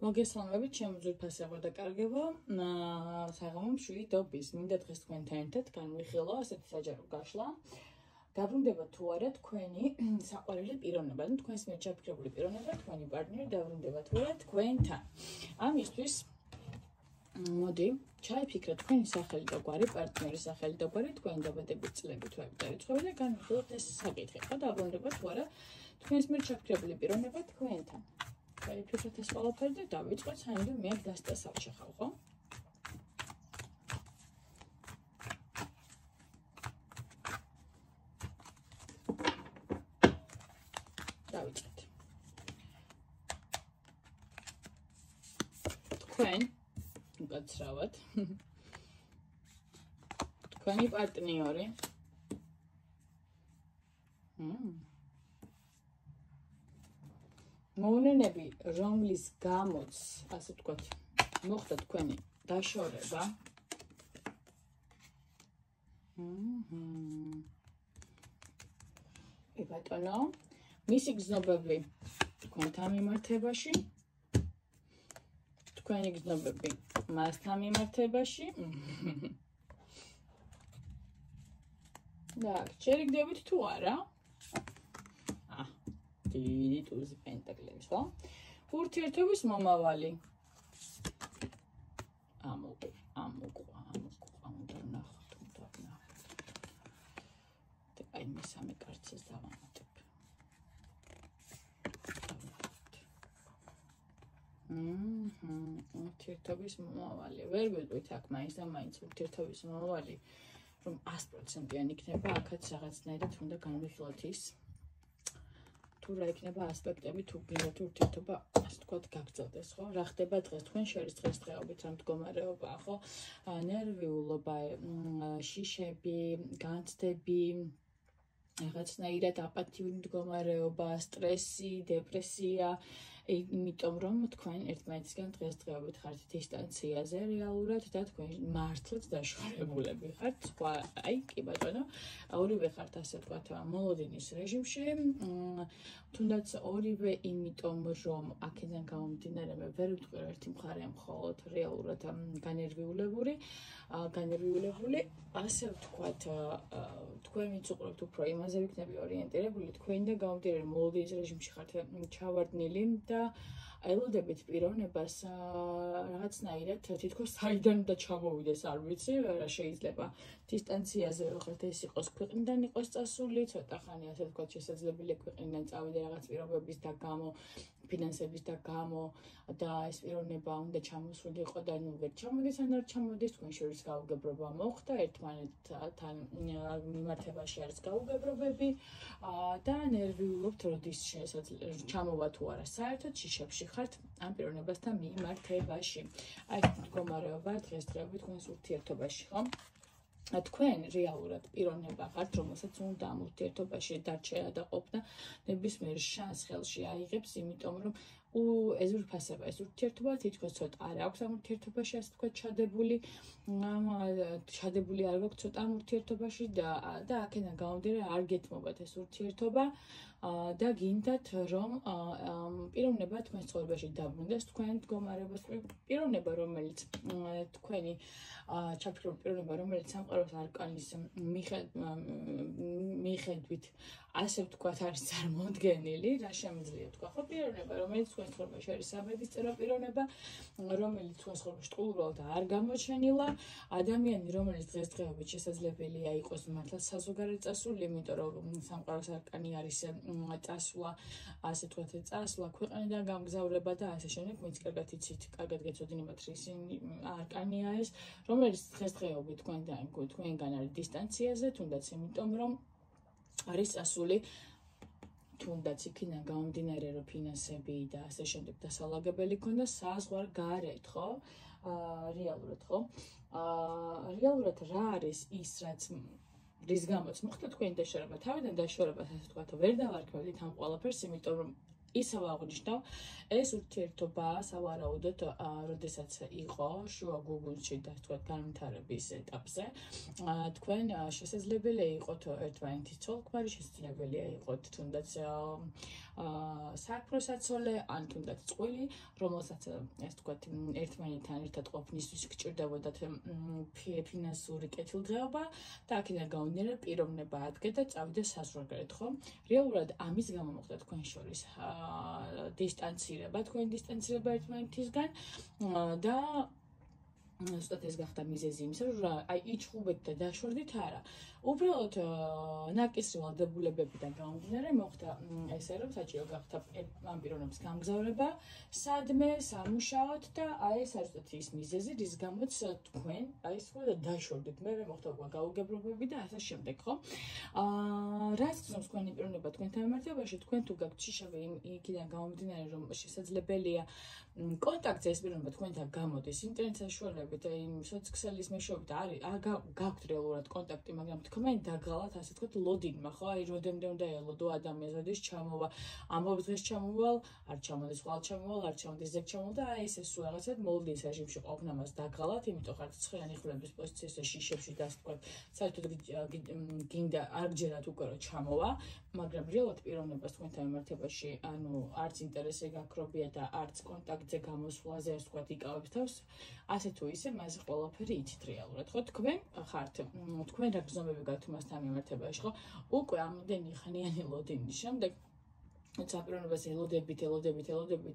მოგესალმებით, ჩემი ძვირფასებო და კარგებო. საღამო მშვიდობის. მინდა დღეს თქვენთან ერთად განვიხილო ასეთი საჯარო გაშლა. დაბრუნდება თუ არა თქვენი საყვარელი პიროვნება, ანუ თქვენს მიერ ჩაფიქრებული პიროვნება, თქვენი პარტნიორი დაბრუნდება თუ არა თქვენთან. ამისთვის მოდი, ჩაიფიქრეთ თქვენი სახელი და გვარი, პარტნიორის სახელი და გვარი, თქვენი დაბადების წლები, თვეები და რიცხვები და განვიხილოთ ეს საკითხი. ხო, დაბრუნდება თუ არა თქვენს მიერ ჩაფიქრებული პიროვნება თქვენთან. Ფიქრეთ ეს ყველაფერი და დავიწყოთ, საერთოდ მე დასწრას ავშეხავ, ხო? დავიწყეთ. თქვენ უკაცრავად. თქვენი პარტნიორი. მოვლენები, რომლის გამოც, ასე ვთქვათ, მოხდა თქვენი დაშორება. ბატონო, მისი გზნობები თქვენთან მიმართებაში, თქვენი გზნობები მასთან მიმართებაში. და შეგდებით თუ არა? დიდი ტუზი პენტაკლების, ხო? ურთიერთობის მომავალი. ამოყვა. აი მესამე კარტს დავამატებ. ურთიერთობის მომავალი. ვერ ვიტყვით აქ მაინც და მაინც ურთიერთობის მომავალი, რომ 100%-იანი იქნება, აქაც რაღაცნაირად უნდა განვიხილოთ ის. თუ რა იქნება ასპექტები, თუ გინდათ ურთიერთობა, ასე ვთქვათ, გაგრძელდეს, ხო? რა ხდება დღეს თქვენ შორის დღესდღეობით რა მდგომარეობაა, ხო? ნერვიულობა, შიშები, განცდები, რაღაცნაირად აპათიური მდგომარეობა, სტრესი, დეპრესია, იმიტომ რომ თქვენ ერთმანეთისგან დღესდღეობით ხართ დისტანციაზე რეალურად და თქვენ მართლაც დაშორებულები ხართ. სხვა, აი, კი ბატონო, ორივე ხართ ასე ვთქვათ, მოლოდინის რეჟიმში. თუნდაც ორივე იმიტომ რომ აქედან გამომდინარე მე ვერ ვიტყვი ერთი მხარე მხოლოდ რეალურად განერვიულებული, ასე ვთქვათ, თქვენ მიწუყრებთ უფრო იმაზე ვიქნები ორიენტირებული, თქვენ და გამომდინარე მოლოდინის რეჟიმში ხართ ჩავარდნილი და ელოდებით პიროვნებას რაღაცნაირად თითქოს საიდან და ჩამოვიდეს არ ვიცი, რა შეიძლება დისტანციაზე ვიხართ, ეს იყოს ქვეყნიდან იყოს წასული, ცოტა ხანი ასე ვთქვათ შესაძლებელია ქვეყნიდან წავიდე რაღაც პირობების და გამო, ფინანსების და გამო და ეს პიროვნება უნდა ჩამოსულიყო და ნუ ვერ ჩამოდის, ან არ ჩამოდის, თქვენ შორის გაუგებრობა მოხდა, ერთმანეთთან მიმართებაში არის გაუგებრობები და ნერვიულობთ, როდის ჩამოვა თუ არა საერთოდ შიშებში ხართ ამ პიროვნებასთან მიმართებაში. აი მდგომარეობა დღესდღეობით თქვენს ურთიერთობაში, ხო? თქვენ რეალურად პიროვნება ხართ, რომელსაც უნდა ამ ურთიერთობაში დარჩენა და ყოფნა ნებისმიერ შანსს ხელში აიღებს, იმიტომ რომ ეს ურთიერთობა, ეს ურთიერთობა თითქოს ცოტა არ აქვს ამ ურთიერთობაში, ასე ვთქვათ, ჩადებული არ გვაქვს ცოტა ამ ურთიერთობაში და აქედან გამომდინარე არ გეთმობათ ეს ურთიერთობა და გინდათ რომ პიროვნება თქვენს ცხოვრებაში დაბრუნდეს, თქვენ მდგომარეობას, პიროვნება, რომელიც თქვენი ჩაფიქრებული პიროვნება, რომელიც სამყაროს არკანის მიხედვით ასე ვთქვათ არის წარმოდგენილი, რა შემიძლია თქვა, ხო, პიროვნება, რომელიც თქვენს ცხოვრებაში არის საბედისწერო პიროვნება, რომელიც თქვენს ცხოვრებაში ტყუილად არ გამოჩენილა, ადამიანი, რომელიც დღესდღეობით შესაძლებელია იყოს მართლა საზოგადოებრივ წასული, იმიტომ რომ სამყაროს არკანი არის წასვლა, ასე თქვათ, წასვლა, ქვეყნიდან გამგზავრება და ასე შემდეგ, ვინც კარგად იცით, კარგად გეცოდინებათ ისი არკანია ეს, რომელიც დღესდღეობით თქვენგან არის დისტანციაზე, თუნდაც იმიტომ რომ არის წასული, თუნდაც იქიდან გამომდინარე, რომ ფინანსები და ასე შემდეგ დასალაგებელი ქონდა საზღვარგარეთ, ხო? რეალურად, ხო? რეალურად რა არის ის, რის გამოც მოხდა თქვენი დაშორება, თავიდან დაშორებას, ასე ვთქვათ, ვერ დავარქმევდით ამ ყველაფერს, იმიტომ რომ ისევ აღნიშნავ, ეს ურთიერთობა სავარაუდოდ, როდესაც იყო შუა გუგლში და თქვათ განვითარების ეტაპზე, თქვენ შესაძლებელია იყოთ ერთმანეთის ცოლ-ქმარი, შესაძლებელია იყოთ თუნდაც საქმროსაცოლე, ან თუნდაც წყვილი, რომელსაც ეს თქვათ ერთმანეთთან ერთად ყოფნისთვის გჭირდებოდათ ფინანსური კეთილდღეობა და აქედან გამომდინარე პიროვნება ადგეთ და წავიდე საზღვარგარეთ, ხო? რეალურად ამის გამო მოხდა თქვენ შორის დისტანცირება, თქვენი დისტანცირება ერთმანეთისგან და ზუსტად ეს გახდა მიზეზი იმისა, რომ აი იჩხუბეთ და დაშორდით არა. უბრალოდ ნაკისრი ვალდებულებებიდან გამომდინარე მოხდა ესე, რომ საჭირო გახდა ამ პიროვნების გამგზავრება სადმე სამუშაოდ და აი ეს არის ზუსტად ის მიზეზი, რის გამოც თქვენ აი ეს დაშორდით. მე მოხდა გაუგებრობები და ასე შემდეგ, ხო? რაც გზნობს თქვენი პიროვნება თქვენთან მიმართებაში, თქვენ თუ გაქვთ შიშავი იქიდან გამომდინარე, რომ შესაძლებელია კონტაქტზე ეს პიროვნება თქვენთან გამოდის ინტერნეტ საშუალებით, იმ სოციქსელის მეშვეობით არის გაქვთ რეალურად კონტაქტი, მაგრამ თქვენ დაგღალათ ასე თქვათ ლოდინმა, ხო? აი როდემდე უნდა ელოდო ადამიანს, როდის ჩამოვა, ამბობს დღეს ჩამოვალ, არ ჩამოდის, ხვალ ჩამოვალ, არ ჩამოდის, ზეგ ჩამოვალ და აი ეს სულაღაცად მოლოდინის რეჟიმში ყოფნამას დაგღალათ, იმიტომ ხართ ცხიანი ხილების პოზიციაზე შიშებში და ასე თქვათ, საერთოდ გინდა არ გჯერათ უკვე რომ ჩამოვა, მაგრამ რეალურად პიროვნებას თქვენთან მიმართებაში, ანუ არც ინტერესი გაქრობია და არც კონტაქტზე გამოსვლაზე ასე თქვათ იკავებს თავს, ასე თუ ისე მასე ყველაფერი იცით რეალურად, ხო? თქვენ ხართ, თქვენ რა გზნობები გაქვთ მასთან მიმართებაში, ხო? უკვე ამდენი ხანიანი ლოდინის შემდეგ საპიროვნებას ელოდებით,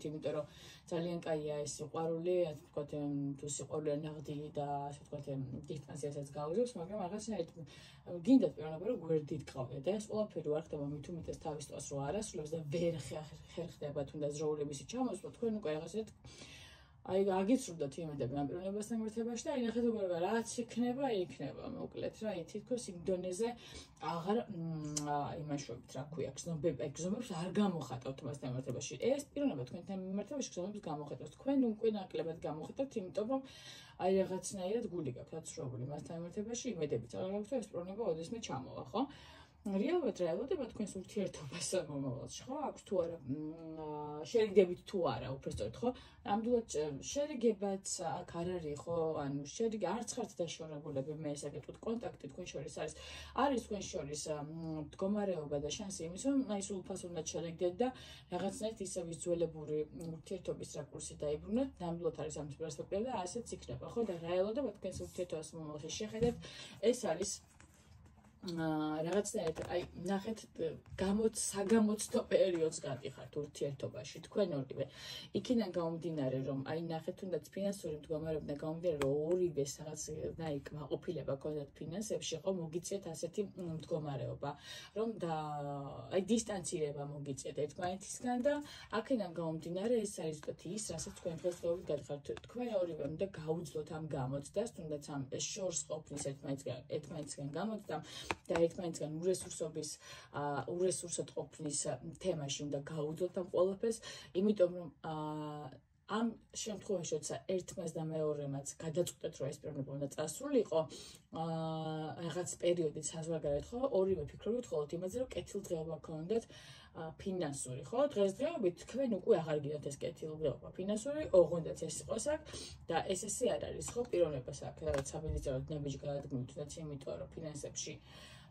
იმიტომ რომ ძალიან კაია ეს სიყვარული, ასე ვთქვათ, თუ სიყვარული ნაღდი და ასე ვთქვათ, დისტანციასაც გაუძლებს, მაგრამ რაღაცნაირად გინდათ პიროვნება, რომ გვერდით ყავდეთ და ეს ყველაფერი არ ხდება მით უმეტეს თავის თავს რო არ ასრულებს და ვერ ხერხდება თუნდაც დროულების ჩამოსვლა, თქვენ უკვე რაღაცნაირად აი აგიცრუვდათ იმედები ამ პიროვნებასთან მიმართებაში და აი ნახეთ უკვე რაც იქნება, მოკლედ რა, აი თითქოს იმ დონეზე აღარ იმაშვებით, რა ქვია, გზნობებს არ გამოხატავთ მასთან მიმართებაში. ეს პიროვნება თქვენთან მიმართებაში გზნობებს გამოხატავს. თქვენ უკვე ნაკლებად გამოხატავთ, იმიტომ რომ აი რაღაცნაირად გული გაქვთ აცრუებული მასთან მიმართებაში, იმედებიც არ გაქვთ, ეს პიროვნება ოდესმე ჩამოვა, ხო? რეალურად რაელოდება თქვენს ურთიერთობას მომავალში, ხო? აქვს თუ არა შერიგდებით თუ არა, უბრალოდ ხო? ნამდვილად შერიგებაც აქ არ არის, ხო? ანუ არც ხართ დაშორებულები, მე ესე გეტყვით, კონტაქტი თქვენ შორის არის თქვენ შორის მდგომარეობა და შანსი იმის, რომ აი სულფასოვნად შერიგდეთ და რაღაცნაირად ისევ ის ძველებური ურთიერთობის რაკურსი დაიბრუნოთ, ნამდვილად არის ამის პერსპექტივა და ასეც იქნება, ხო? და რაელოდება თქვენს ურთიერთობას მომავალში შეხედეთ, ეს არის რაღაცნაირად აი ნახეთ საგამოცდო პერიოდს გადიხართ ურთიერთობაში თქვენ ორივე იქიდან გამომდინარე რომ აი ნახეთ თუნდაც ფინანსური მდგომარეობიდან გამომდინარე რომ ორივეს რაღაცნაირი კმაყოფილება გქონდათ ფინანსებში ხო მოგიწიეთ ასეთი მდგომარეობა რომ და აი დისტანცირება მოგიწიეთ ერთმანეთისგან და აქედან გამომდინარე ეს არის ზუსტად ის რასაც თქვენ დღესდღეობით გადიხართ თქვენ ორივე უნდა გაუძლოთ ამ გამოცდას თუნდაც ამ შორს ყოფნის ერთმანეთისგან გამოცდა და ერთმანეთისგან ურესურსოდ ყოფნის თემაში უნდა გაუძლოთ ამ ყველაფერს, იმიტომ რომ ამ შემთხვევაში, როცა ერთმანეთს და მეორემაც გადაწყვეტეთ, რომ ეს პიროვნება უნდა წასულიყო, რაღაც პერიოდი საზღვარგარეთ, ხო, ორივე ფიქრობთ ხოლმე იმაზე, რომ კეთილდღეობა გქონდეთ ფინანსური, ხო? დღესდღეობით თქვენ უკვე აღარ გინდათ ეს კეთილდღეობა ფინანსური, ოღონდაც ეს იყოს აქ და ესე არ არის, ხო, პიროვნებას აქ რაღაც საბედისწეროდ ნაბიჯი გადადგმულთ, იმიტომ რომ ფინანსებში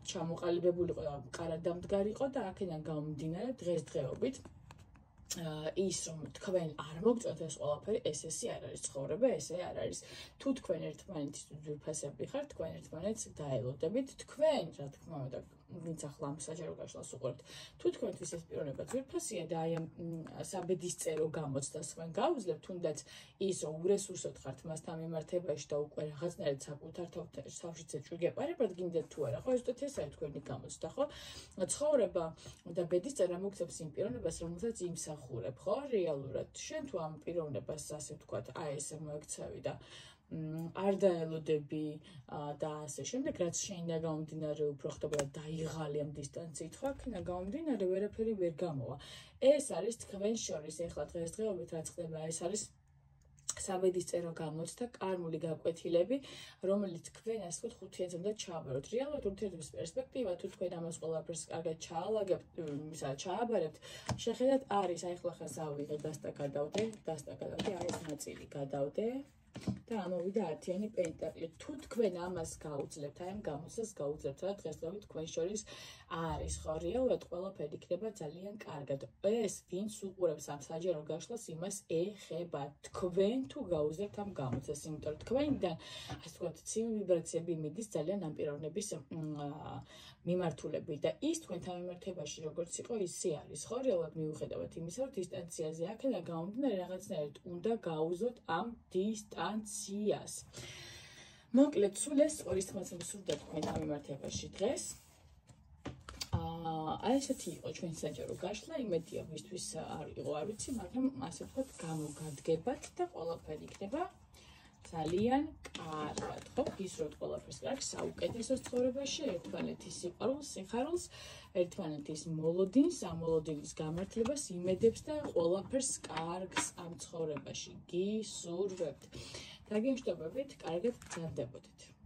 ჩამოყალიბებულიყო და კარად დამდგარიყო და აქედან გამომდინარე დღესდღეობით ის რომ თქვენ არ მოგწონთ ეს ყველაფერი, ესე არ არის ცხოვრება, ესე არ არის. თუ თქვენ ერთმანეთის ძვირფასები ხართ, თქვენ ერთმანეთს დაელოდებით, თქვენ რა თქმა უნდა ვინც ახლა ამ საჯარო გაშლას უყურებთ, თუ თქვენთვის ეს პიროვნება ძვირფასია და აი ამ საბედისწერო გამოცდას თქვენ გაუძლებთ, თუნდაც ის რომ ურესურსოდ ხართ მასთან მიმართებაში და უკვე რაღაცნაირად საკუთარ თავშიც ეჭვიგეპარებათ გინდათ თუ არა, ხო, ზუსტად ეს არის თქვენი გამოცდა, ხო? ცხოვრება და ბედისწერა მოგცემს იმ პიროვნებას, რომელსაც იმსახურებ, ხო, რეალურად. შენ თუ ამ პიროვნებას ასე ვთქვათ, აი ესე მოექცევი და არ დაელოდები და ასე შემდეგ, რაც შეიძლება გამომდინარე უფრო ხდება დაიღალი ამ დისტანციით, ხო, აქედან გამომდინარე ვერაფერი ვერ გამოვა. ეს არის თქვენ შორის ეხლა დღესდღეობით რაც ხდება, ეს არის საბედისწერო გამოცდა, კარმული გაკვეთილები, რომელიც თქვენ ასე ვთქვათ ხუთიანს უნდა ჩააბაროთ. რეალურად ურთიერთობის პერსპექტივა თუ თქვენ ამას ყველაფერს კარგად ჩაალაგებთ, ჩააბარებთ, შეხედათ არის, აი ახლა ხან ზავიღე დასტა გადავდე, აი ეს ნაწილი გადავდე. და ამოვიდა 10-იანი პენტაკლი. თუ თქვენ ამას გაუძლებთ, აი ამ გამოცდას გაუძლებთ, რა დღესდღეობით თქვენ შორის არის, ხო, რეალურად ყველაფერი იქნება ძალიან კარგად. ეს ვინც უყურებს ამ საჯარო გაშლას, იმას ეხება. თქვენ თუ გაუძლებთ ამ გამოცდას, იმიტომ რომ თქვენიდან, ასე ვთქვათ, ცივი ვიბრაციები მიდის ძალიან ამ პიროვნების მიმართულებით და ის თქვენთან მიმართებაში როგორც იყო, ისე არის, ხო, რეალურად მიუხედავად იმისა, რომ დისტანციაზე აქედან გამომდინარე რაღაცნაირად უნდა გაუძლოთ ამ დისტანციას. მოკლედ, სულ ეს ყურისთმაც მსურდა თქვენთან მიმართებაში დღეს. აი ესეთი იყო ჩვენი საჯარო გაშლა, იმედია ვისთვის არ იყო, არ ვიცი, მაგრამ ასე ვთქვათ, გამოგადგებათ და ყველაფერი იქნება ძალიან კარგად, ხო? გისურვებთ ყველაფერს კარგს, საუკეთესოს ცხოვრებაში, ერთმანეთის სიყვარულს, სიხარულს, ერთმანეთის მოლოდინს, ამ მოლოდინის გამართლებას, იმედებს და ყველაფერს კარგს ამ ცხოვრებაში გისურვებთ. დაგემშვიდობებით, კარგად გრძელდებოდეთ.